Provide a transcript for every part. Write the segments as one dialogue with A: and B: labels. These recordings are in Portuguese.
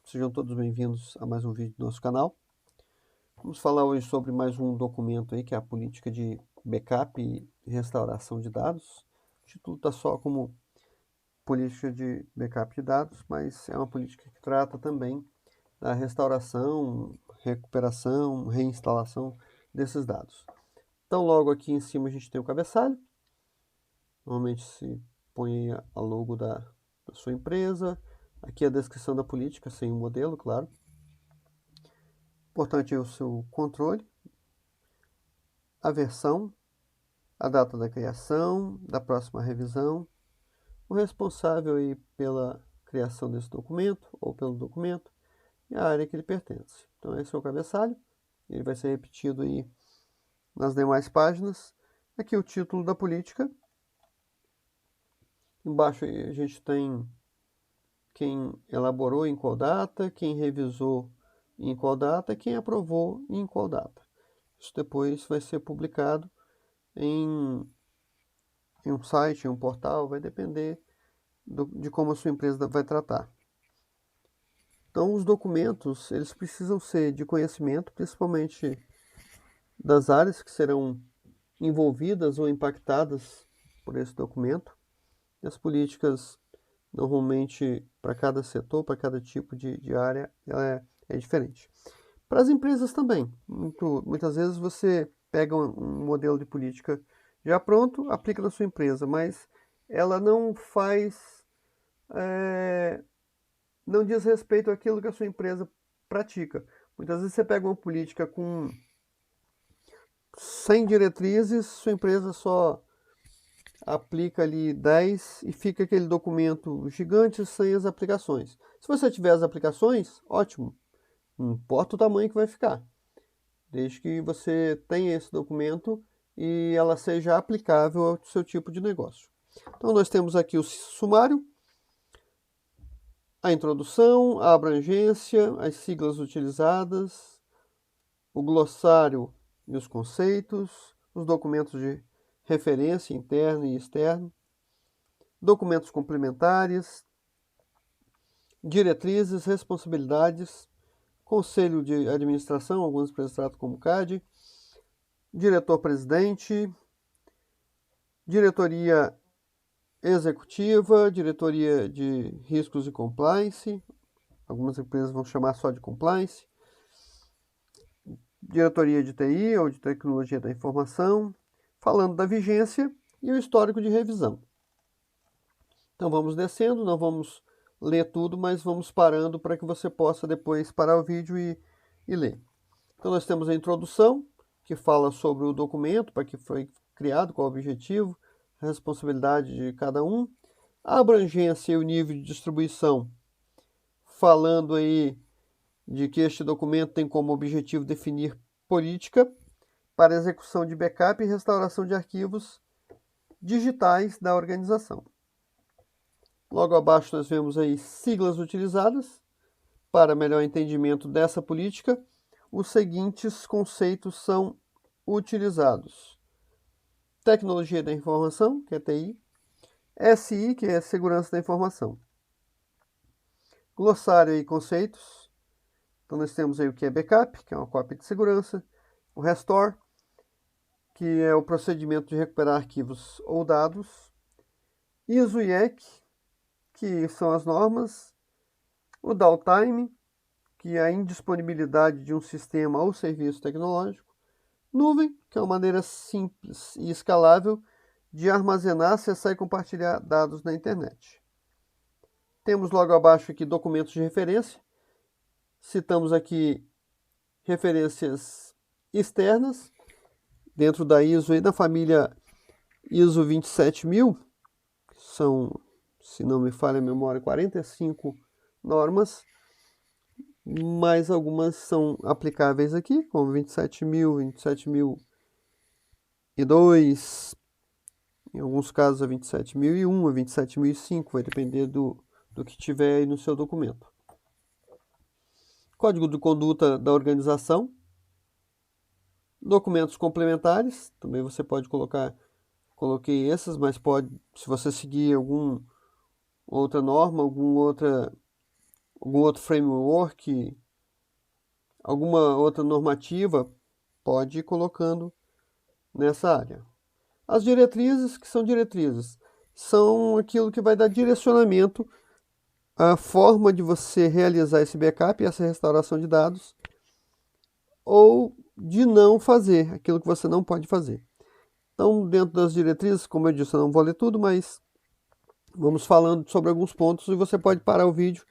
A: Sejam todos bem-vindos a mais um vídeo do nosso canal. Vamos falar hoje sobre mais um documento aí, que é a política de backup e restauração de dados. O título está só como política de backup de dados, mas é uma política que trata também da restauração, recuperação, reinstalação desses dados. Então, logo aqui em cima a gente tem o cabeçalho. Normalmente se põe a logo da sua empresa. Aqui a descrição da política, sem o modelo, claro. Importante é o seu controle, a versão, a data da criação, da próxima revisão, o responsável aí pela criação desse documento ou pelo documento e a área que ele pertence. Então esse é o cabeçalho, ele vai ser repetido aí nas demais páginas. Aqui o título da política. Embaixo aí a gente tem quem elaborou em qual data, quem revisou em qual data, quem aprovou em qual data. Isso depois vai ser publicado em um site, em um portal, vai depender de como a sua empresa vai tratar. Então, os documentos, eles precisam ser de conhecimento, principalmente das áreas que serão envolvidas ou impactadas por esse documento. E as políticas, normalmente, para cada setor, para cada tipo de área, ela é diferente. Para as empresas também. Muitas vezes você pega um modelo de política já pronto, aplica na sua empresa, mas ela não não diz respeito àquilo que a sua empresa pratica. Muitas vezes você pega uma política com 100 diretrizes, sua empresa só aplica ali 10 e fica aquele documento gigante sem as aplicações. Se você tiver as aplicações, ótimo, não importa o tamanho que vai ficar, desde que você tenha esse documento e ela seja aplicável ao seu tipo de negócio. Então nós temos aqui o sumário, a introdução, a abrangência, as siglas utilizadas, o glossário e os conceitos, os documentos de referência interno e externo, documentos complementares, diretrizes, responsabilidades, conselho de administração, algumas empresas tratam como CAD, diretor-presidente, diretoria executiva, diretoria de riscos e compliance, algumas empresas vão chamar só de compliance, diretoria de TI ou de tecnologia da informação, falando da vigência e o histórico de revisão. Então vamos descendo, não vamos ler tudo, mas vamos parando para que você possa depois parar o vídeo e ler. Então nós temos a introdução, que fala sobre o documento, para que foi criado, qual o objetivo, a responsabilidade de cada um, a abrangência e o nível de distribuição, falando aí de que este documento tem como objetivo definir política para execução de backup e restauração de arquivos digitais da organização. Logo abaixo nós vemos aí siglas utilizadas. Para melhor entendimento dessa política, os seguintes conceitos são utilizados: tecnologia da informação, que é TI, SI, que é segurança da informação. Glossário e conceitos. Então nós temos aí o que é backup, que é uma cópia de segurança, o restore, que é o procedimento de recuperar arquivos ou dados, ISO e IEC, que são as normas, o downtime, que é a indisponibilidade de um sistema ou serviço tecnológico, nuvem, que é uma maneira simples e escalável de armazenar, acessar e compartilhar dados na internet. Temos logo abaixo aqui documentos de referência. Citamos aqui referências externas, dentro da ISO e da família ISO 27000, que são, se não me falha a memória, 45 normas, mas algumas são aplicáveis aqui, como 27000, 27002, em alguns casos a 27001, a 27005, vai depender do que tiver aí no seu documento. Código de conduta da organização, documentos complementares, também você pode coloquei esses, mas pode, se você seguir alguma outra norma, alguma outra algum outro framework, alguma outra normativa, pode ir colocando nessa área. As diretrizes, que são diretrizes, são aquilo que vai dar direcionamento à forma de você realizar esse backup e essa restauração de dados, ou de não fazer aquilo que você não pode fazer. Então, dentro das diretrizes, como eu disse, eu não vou ler tudo, mas vamos falando sobre alguns pontos e você pode parar o vídeo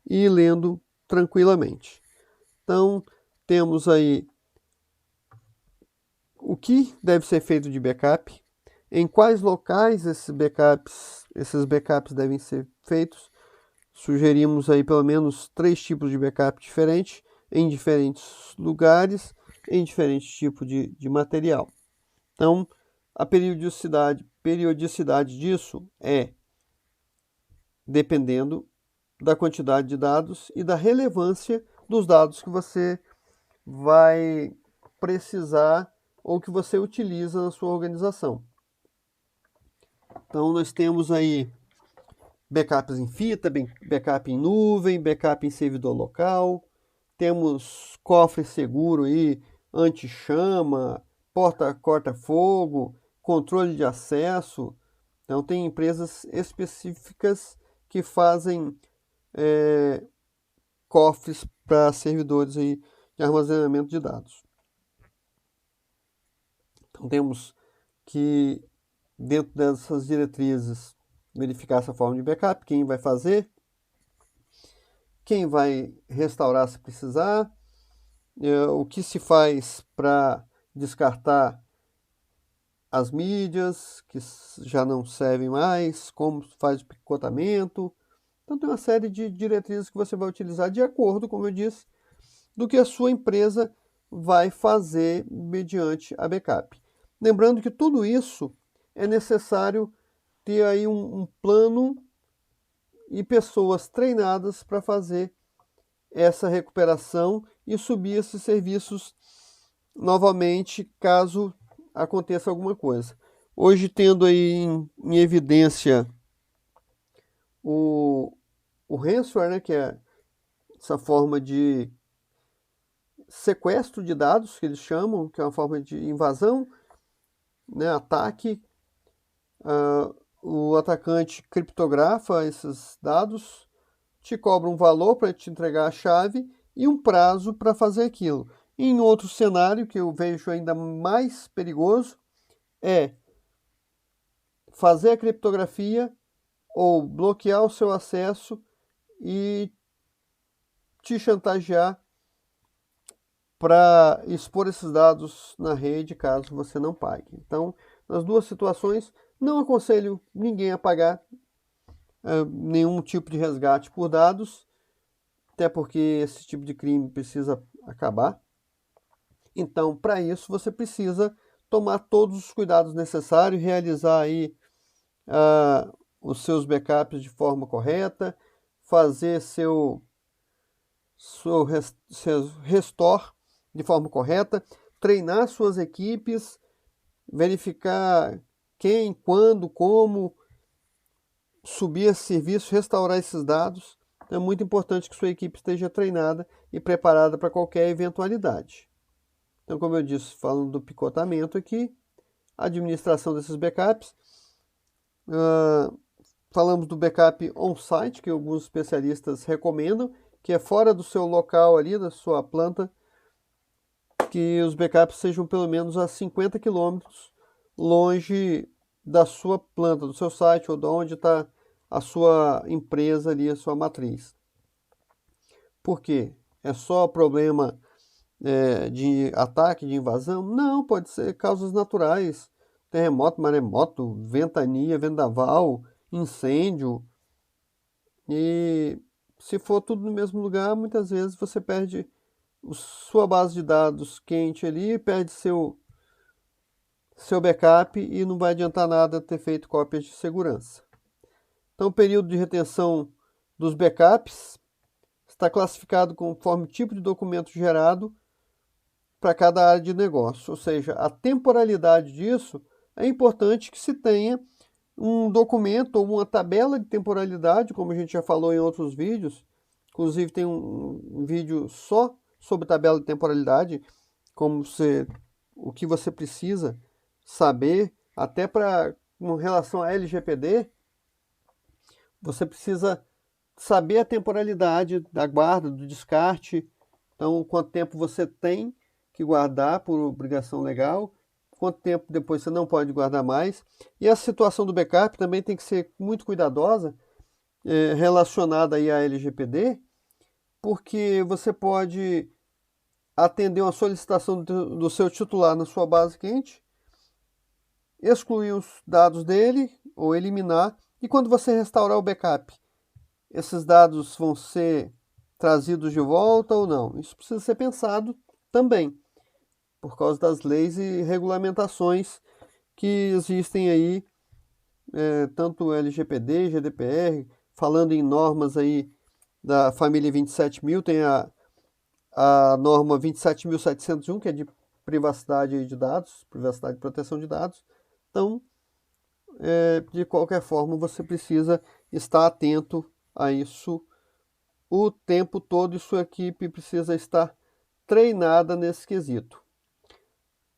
A: e ir lendo tranquilamente. Então, temos aí o que deve ser feito de backup, em quais locais esses backups devem ser feitos. Sugerimos aí pelo menos 3 tipos de backup diferentes, em diferentes lugares, em diferentes tipos de material. Então, a periodicidade disso é dependendo da quantidade de dados e da relevância dos dados que você vai precisar ou que você utiliza na sua organização. Então, nós temos aí backups em fita, backup em nuvem, backup em servidor local, temos cofre seguro aí, anti-chama, porta corta-fogo, controle de acesso. Então, tem empresas específicas que fazem cofres para servidores aí de armazenamento de dados. Então, temos que, dentro dessas diretrizes, verificar essa forma de backup, quem vai fazer, quem vai restaurar se precisar, o que se faz para descartar as mídias que já não servem mais, como faz o picotamento. Então tem uma série de diretrizes que você vai utilizar de acordo, como eu disse, do que a sua empresa vai fazer mediante a backup. Lembrando que tudo isso é necessário ter aí um plano e pessoas treinadas para fazer essa recuperação e subir esses serviços novamente caso aconteça alguma coisa. Hoje, tendo aí em evidência o ransomware, né, que é essa forma de sequestro de dados, que eles chamam, que é uma forma de invasão, né, ataque. O atacante criptografa esses dados, te cobra um valor para te entregar a chave e um prazo para fazer aquilo. Em outro cenário, que eu vejo ainda mais perigoso, é fazer a criptografia ou bloquear o seu acesso e te chantagear para expor esses dados na rede caso você não pague. Então, nas duas situações, não aconselho ninguém a pagar nenhum tipo de resgate por dados, até porque esse tipo de crime precisa acabar. Então, para isso, você precisa tomar todos os cuidados necessários, realizar aí os seus backups de forma correta, fazer seu restore de forma correta, treinar suas equipes, verificar quem, quando, como subir esse serviço, restaurar esses dados. É muito importante que sua equipe esteja treinada e preparada para qualquer eventualidade. Então, como eu disse, falando do picotamento aqui, administração desses backups, falamos do backup on-site, que alguns especialistas recomendam, que é fora do seu local ali, da sua planta, que os backups sejam pelo menos a 50 km longe da sua planta, do seu site ou de onde está a sua empresa ali, a sua matriz. Por quê? É só problema de ataque, de invasão? Não, pode ser causas naturais. Terremoto, maremoto, ventania, vendaval, incêndio. E se for tudo no mesmo lugar, muitas vezes você perde sua base de dados quente ali, perde seu backup e não vai adiantar nada ter feito cópias de segurança. Então, o período de retenção dos backups está classificado conforme o tipo de documento gerado para cada área de negócio, ou seja, a temporalidade disso é importante que se tenha um documento ou uma tabela de temporalidade, como a gente já falou em outros vídeos, Inclusive tem um vídeo só sobre tabela de temporalidade, o que você precisa saber, até com relação a LGPD, você precisa saber a temporalidade da guarda, do descarte. Então, quanto tempo você tem que guardar por obrigação legal, quanto tempo depois você não pode guardar mais. E a situação do backup também tem que ser muito cuidadosa, relacionada aí à LGPD, porque você pode atender uma solicitação do seu titular na sua base quente, excluir os dados dele ou eliminar, e quando você restaurar o backup, esses dados vão ser trazidos de volta ou não? Isso precisa ser pensado também, por causa das leis e regulamentações que existem aí, tanto LGPD, GDPR, falando em normas aí da família 27.000, tem a norma 27.701, que é de privacidade de dados, privacidade e proteção de dados. Então, de qualquer forma, você precisa estar atento a isso o tempo todo, e sua equipe precisa estar treinada nesse quesito.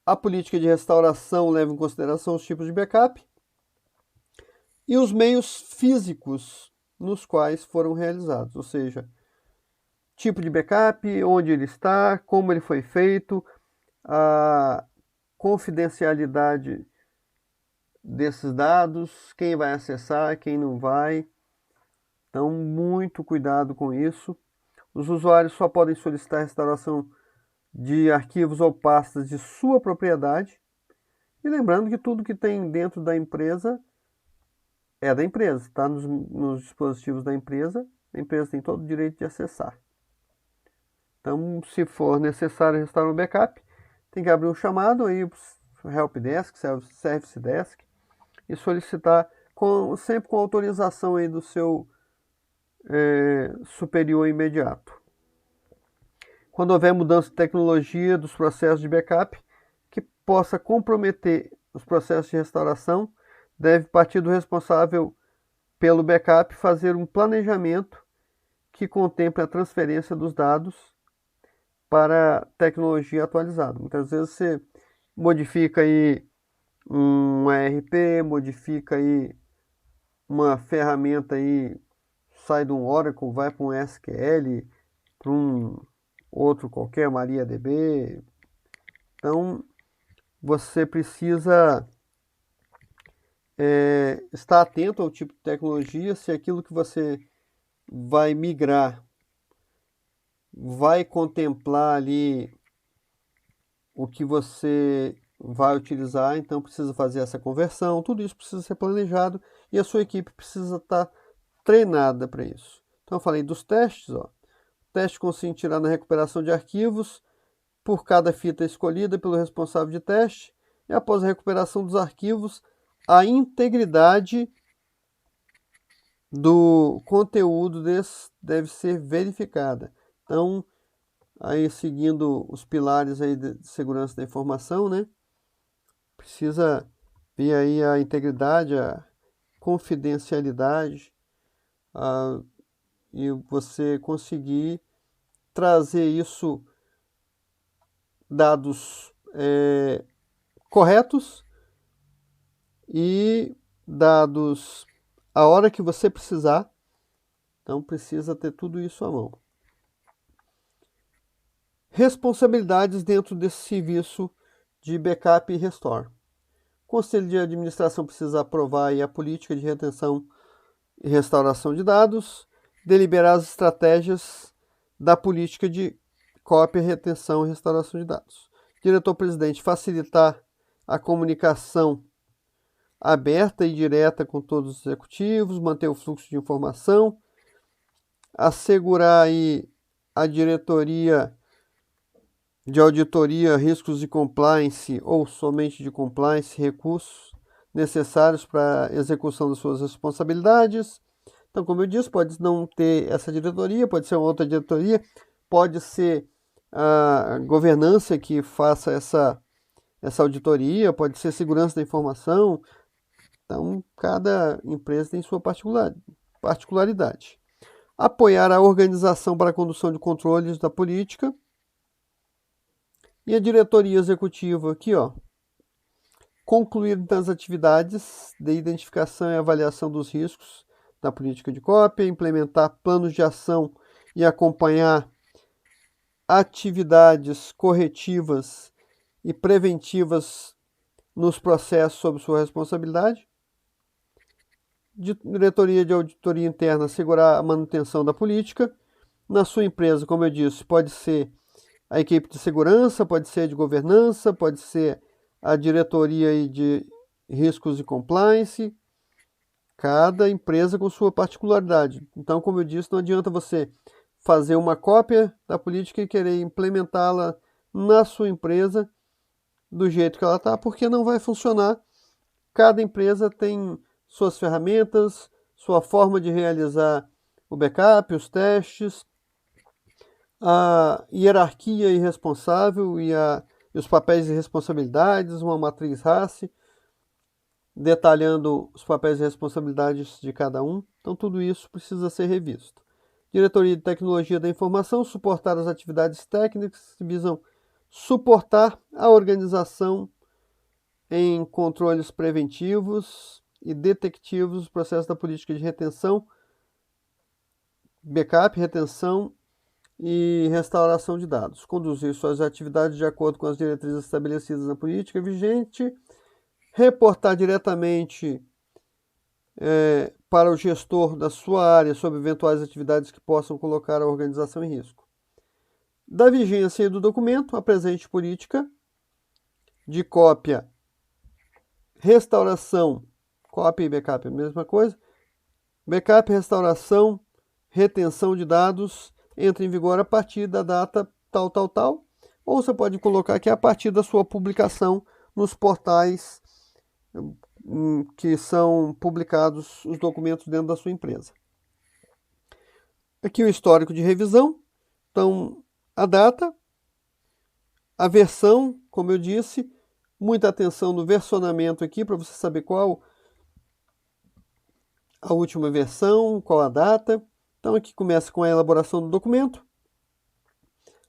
A: A política de restauração leva em consideração os tipos de backup e os meios físicos nos quais foram realizados, ou seja, tipo de backup, onde ele está, como ele foi feito, a confidencialidade desses dados, quem vai acessar, quem não vai. Então, muito cuidado com isso. Os usuários só podem solicitar a restauração de arquivos ou pastas de sua propriedade. E lembrando que tudo que tem dentro da empresa é da empresa, está nos dispositivos da empresa, a empresa tem todo o direito de acessar. Então, se for necessário restaurar um backup, tem que abrir um chamado aí para o Helpdesk, Service Desk, e solicitar sempre com autorização aí do seu superior imediato. Quando houver mudança de tecnologia dos processos de backup que possa comprometer os processos de restauração, deve partir do responsável pelo backup fazer um planejamento que contemple a transferência dos dados para tecnologia atualizada. Muitas vezes você modifica aí um ERP, modifica aí uma ferramenta aí, sai de um Oracle, vai para um SQL, para um outro qualquer, MariaDB. Então, você precisa estar atento ao tipo de tecnologia, se aquilo que você vai migrar vai contemplar ali o que você vai utilizar, então precisa fazer essa conversão, tudo isso precisa ser planejado e a sua equipe precisa estar treinada para isso. Então eu falei dos testes, ó. O teste consistirá na recuperação de arquivos por cada fita escolhida pelo responsável de teste, e após a recuperação dos arquivos, a integridade do conteúdo deve ser verificada. Então, aí seguindo os pilares aí de segurança da informação, né? Precisa ver aí a integridade, a confidencialidade, e você conseguir trazer isso, dados corretos e dados a hora que você precisar. Então precisa ter tudo isso à mão. Responsabilidades dentro desse serviço de backup e restore. O Conselho de Administração precisa aprovar aí a política de retenção e restauração de dados, deliberar as estratégias da política de cópia, retenção e restauração de dados. Diretor-presidente facilitar a comunicação aberta e direta com todos os executivos, manter o fluxo de informação, assegurar aí a diretoria de auditoria, riscos de compliance ou somente de compliance, recursos necessários para a execução das suas responsabilidades. Então, como eu disse, pode não ter essa diretoria, pode ser uma outra diretoria, pode ser a governança que faça essa auditoria, pode ser segurança da informação. Então, cada empresa tem sua particularidade. apoiar a organização para a condução de controles da política. E a diretoria executiva aqui, ó, concluir as atividades de identificação e avaliação dos riscos da política de cópia, implementar planos de ação e acompanhar atividades corretivas e preventivas nos processos sob sua responsabilidade. Diretoria de auditoria interna, assegurar a manutenção da política. Na sua empresa, como eu disse, pode ser a equipe de segurança, pode ser de governança, pode ser a diretoria de riscos e compliance. Cada empresa com sua particularidade. Então, como eu disse, não adianta você fazer uma cópia da política e querer implementá-la na sua empresa do jeito que ela está, porque não vai funcionar. Cada empresa tem suas ferramentas, sua forma de realizar o backup, os testes, a hierarquia irresponsável e os papéis e responsabilidades, uma matriz RACE, detalhando os papéis e responsabilidades de cada um. Então, tudo isso precisa ser revisto. Diretoria de Tecnologia da Informação, suportar as atividades técnicas que visam suportar a organização em controles preventivos e detectivos dos processos da política de retenção, backup, retenção e restauração de dados. Conduzir suas atividades de acordo com as diretrizes estabelecidas na política vigente. Reportar diretamente para o gestor da sua área sobre eventuais atividades que possam colocar a organização em risco. Da vigência do documento, apresente política de cópia, restauração, cópia e backup é a mesma coisa, backup, restauração, retenção de dados entra em vigor a partir da data tal, ou você pode colocar aqui a partir da sua publicação nos portais que são publicados os documentos dentro da sua empresa. Aqui o histórico de revisão, então a data, a versão, como eu disse, muita atenção no versionamento aqui para você saber qual a última versão, qual a data. Então aqui começa com a elaboração do documento,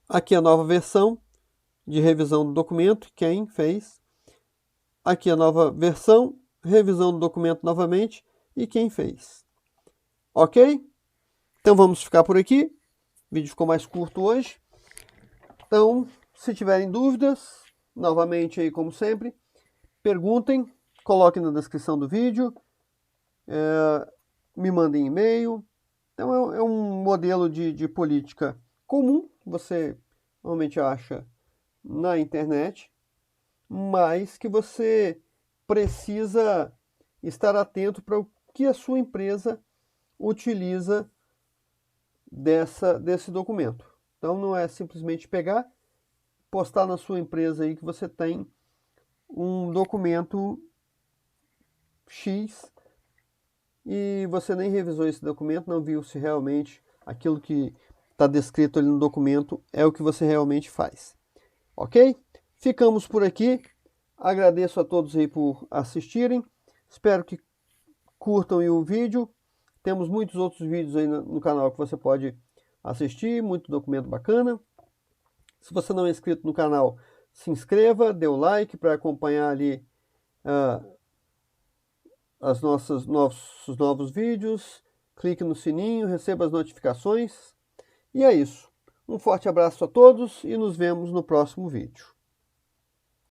A: aqui a nova versão de revisão do documento, quem fez, aqui a nova versão, revisão do documento novamente e quem fez. Ok? Então vamos ficar por aqui. O vídeo ficou mais curto hoje. Então, se tiverem dúvidas, novamente aí como sempre, perguntem, coloquem na descrição do vídeo, me mandem e-mail. Então é um modelo de política comum, você normalmente acha na internet, mas que você precisa estar atento para o que a sua empresa utiliza desse documento. Então não é simplesmente pegar, postar na sua empresa aí que você tem um documento X e você nem revisou esse documento, não viu se realmente aquilo que está descrito ali no documento é o que você realmente faz. Ok? Ficamos por aqui. Agradeço a todos aí por assistirem. Espero que curtam aí o vídeo. Temos muitos outros vídeos aí no canal que você pode assistir, muito documento bacana. Se você não é inscrito no canal, se inscreva, dê o like para acompanhar ali os novos vídeos. Clique no sininho, receba as notificações. E é isso. Um forte abraço a todos e nos vemos no próximo vídeo.